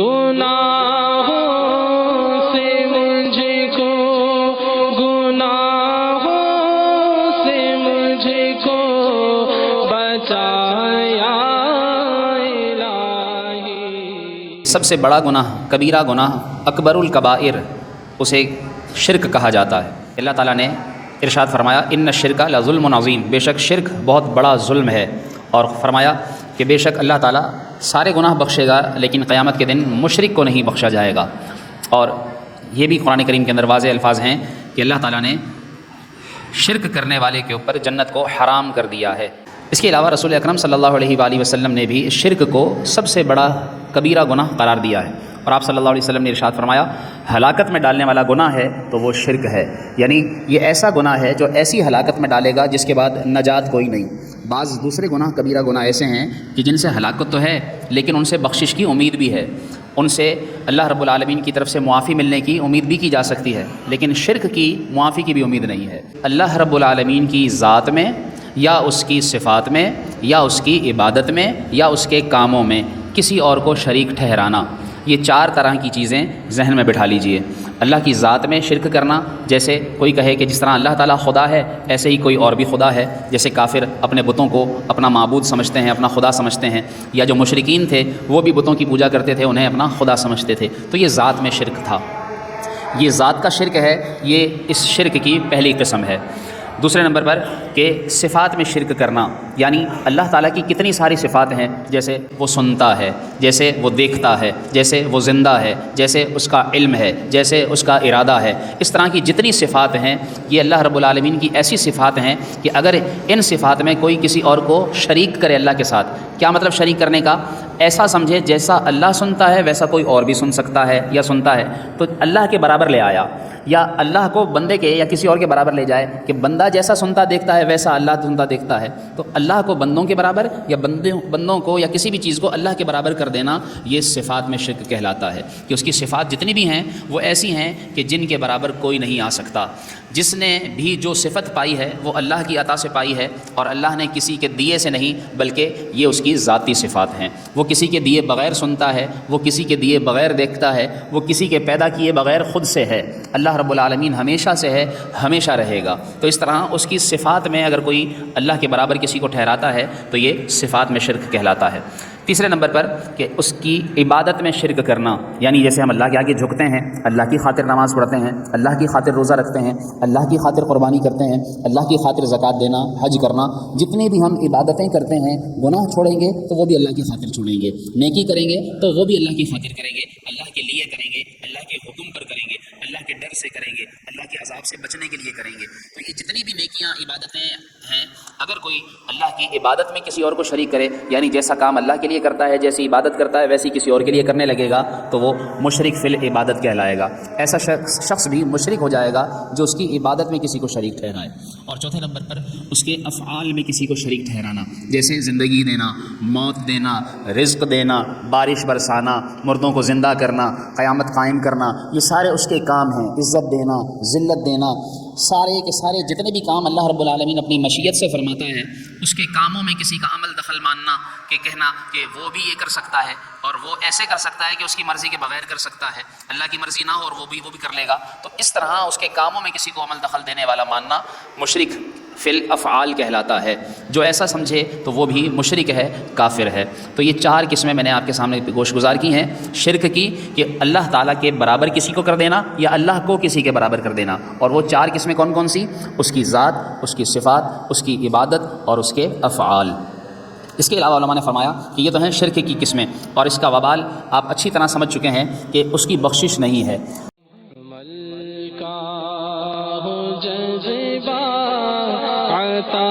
گناہوں سے مجھ کو، گناہوں سے مجھ کو بچایا الہی۔ سب سے بڑا گناہ، کبیرہ گناہ، اکبر الکبائر، اسے شرک کہا جاتا ہے۔ اللہ تعالیٰ نے ارشاد فرمایا ان الشرک لظلم عظیم، بے شک شرک بہت بڑا ظلم ہے، اور فرمایا کہ بے شک اللہ تعالیٰ سارے گناہ بخشے گا لیکن قیامت کے دن مشرک کو نہیں بخشا جائے گا۔ اور یہ بھی قرآن کریم کے اندر واضح الفاظ ہیں کہ اللہ تعالیٰ نے شرک کرنے والے کے اوپر جنت کو حرام کر دیا ہے۔ اس کے علاوہ رسول اکرم صلی اللہ علیہ وآلہ وسلم نے بھی شرک کو سب سے بڑا کبیرہ گناہ قرار دیا ہے، اور آپ صلی اللہ علیہ وسلم نے ارشاد فرمایا ہلاکت میں ڈالنے والا گناہ ہے تو وہ شرک ہے، یعنی یہ ایسا گناہ ہے جو ایسی ہلاکت میں ڈالے گا جس کے بعد نجات کوئی نہیں۔ بعض دوسرے گناہ، کبیرہ گناہ ایسے ہیں کہ جن سے ہلاکت تو ہے لیکن ان سے بخشش کی امید بھی ہے، ان سے اللہ رب العالمین کی طرف سے معافی ملنے کی امید بھی کی جا سکتی ہے، لیکن شرک کی معافی کی بھی امید نہیں ہے۔ اللہ رب العالمین کی ذات میں یا اس کی صفات میں یا اس کی عبادت میں یا اس کے کاموں میں کسی اور کو شریک ٹھہرانا، یہ چار طرح کی چیزیں ذہن میں بٹھا لیجئے۔ اللہ کی ذات میں شرک کرنا، جیسے کوئی کہے کہ جس طرح اللہ تعالیٰ خدا ہے ایسے ہی کوئی اور بھی خدا ہے، جیسے کافر اپنے بتوں کو اپنا معبود سمجھتے ہیں، اپنا خدا سمجھتے ہیں، یا جو مشرکین تھے وہ بھی بتوں کی پوجا کرتے تھے، انہیں اپنا خدا سمجھتے تھے، تو یہ ذات میں شرک تھا۔ یہ ذات کا شرک ہے، یہ اس شرک کی پہلی قسم ہے۔ دوسرے نمبر پر کہ صفات میں شرک کرنا، یعنی اللہ تعالیٰ کی کتنی ساری صفات ہیں، جیسے وہ سنتا ہے، جیسے وہ دیکھتا ہے، جیسے وہ زندہ ہے، جیسے اس کا علم ہے، جیسے اس کا ارادہ ہے، اس طرح کی جتنی صفات ہیں یہ اللہ رب العالمین کی ایسی صفات ہیں کہ اگر ان صفات میں کوئی کسی اور کو شریک کرے اللہ کے ساتھ، کیا مطلب شریک کرنے کا؟ ایسا سمجھے جیسا اللہ سنتا ہے ویسا کوئی اور بھی سن سکتا ہے یا سنتا ہے، تو اللہ کے برابر لے آیا، یا اللہ کو بندے کے یا کسی اور کے برابر لے جائے کہ بندہ جیسا سنتا دیکھتا ہے ویسا اللہ سنتا دیکھتا ہے، تو اللہ کو بندوں کے برابر یا بندوں کو یا کسی بھی چیز کو اللہ کے برابر کر دینا، یہ صفات میں شرک کہلاتا ہے، کہ اس کی صفات جتنی بھی ہیں وہ ایسی ہیں کہ جن کے برابر کوئی نہیں آ سکتا۔ جس نے بھی جو صفت پائی ہے وہ اللہ کی عطا سے پائی ہے، اور اللہ نے کسی کے دیے سے نہیں، بلکہ یہ اس کی ذاتی صفات ہیں۔ وہ کسی کے دیے بغیر سنتا ہے، وہ کسی کے دیے بغیر دیکھتا ہے، وہ کسی کے پیدا کیے بغیر خود سے ہے۔ اللہ رب العالمین ہمیشہ سے ہے، ہمیشہ رہے گا۔ تو اس طرح اس کی صفات میں اگر کوئی اللہ کے برابر کسی کو ٹھہراتا ہے تو یہ صفات میں شرک کہلاتا ہے۔ تیسرے نمبر پر کہ اس کی عبادت میں شرک کرنا، یعنی جیسے ہم اللہ کے آگے جھکتے ہیں، اللہ کی خاطر نماز پڑھتے ہیں، اللہ کی خاطر روزہ رکھتے ہیں، اللہ کی خاطر قربانی کرتے ہیں، اللہ کی خاطر زکوٰۃ دینا، حج کرنا، جتنی بھی ہم عبادتیں کرتے ہیں، گناہ چھوڑیں گے تو وہ بھی اللہ کی خاطر چھوڑیں گے، نیکی کریں گے تو وہ بھی اللہ کی خاطر کریں گے، اللہ کے لیے کریں گے، اللہ کے حکم پر کریں گے، اللہ کے ڈر سے کریں گے، اللہ کے عذاب سے بچنے کے لیے کریں گے۔ تو یہ جتنی بھی نیکیاں عبادتیں ہیں، اگر کوئی اللہ کی عبادت میں کسی اور کو شریک کرے، یعنی جیسا کام اللہ کے لیے کرتا ہے، جیسی عبادت کرتا ہے ویسی کسی اور کے لیے کرنے لگے گا، تو وہ مشرک فی العبادت کہلائے گا۔ ایسا شخص بھی مشرک ہو جائے گا جو اس کی عبادت میں کسی کو شریک ٹھہرائے۔ اور چوتھے نمبر پر اس کے افعال میں کسی کو شریک ٹھہرانا، جیسے زندگی دینا، موت دینا، رزق دینا، بارش برسانا، مردوں کو زندہ کرنا، قیامت قائم کرنا، یہ سارے اس کے کام ہیں۔ عزت دینا، ذلت دینا، سارے کے سارے جتنے بھی کام اللہ رب العالمین اپنی مشیت سے فرماتا ہے، اس کے کاموں میں کسی کا عمل دخل ماننا، کہ کہنا کہ وہ بھی یہ کر سکتا ہے اور وہ ایسے کر سکتا ہے کہ اس کی مرضی کے بغیر کر سکتا ہے، اللہ کی مرضی نہ ہو اور وہ بھی کر لے گا، تو اس طرح اس کے کاموں میں کسی کو عمل دخل دینے والا ماننا مشرک فی الافعال کہلاتا ہے۔ جو ایسا سمجھے تو وہ بھی مشرک ہے، کافر ہے۔ تو یہ چار قسمیں میں نے آپ کے سامنے گوش گزار کی ہیں شرک کی، کہ اللہ تعالیٰ کے برابر کسی کو کر دینا یا اللہ کو کسی کے برابر کر دینا۔ اور وہ چار قسمیں کون کون سی؟ اس کی ذات، اس کی صفات، اس کی عبادت اور اس کے افعال۔ اس کے علاوہ علماء نے فرمایا کہ یہ تو ہیں شرک کی قسمیں، اور اس کا وبال آپ اچھی طرح سمجھ چکے ہیں کہ اس کی بخشش نہیں ہے۔ عمل کا ہو جذبہ عطا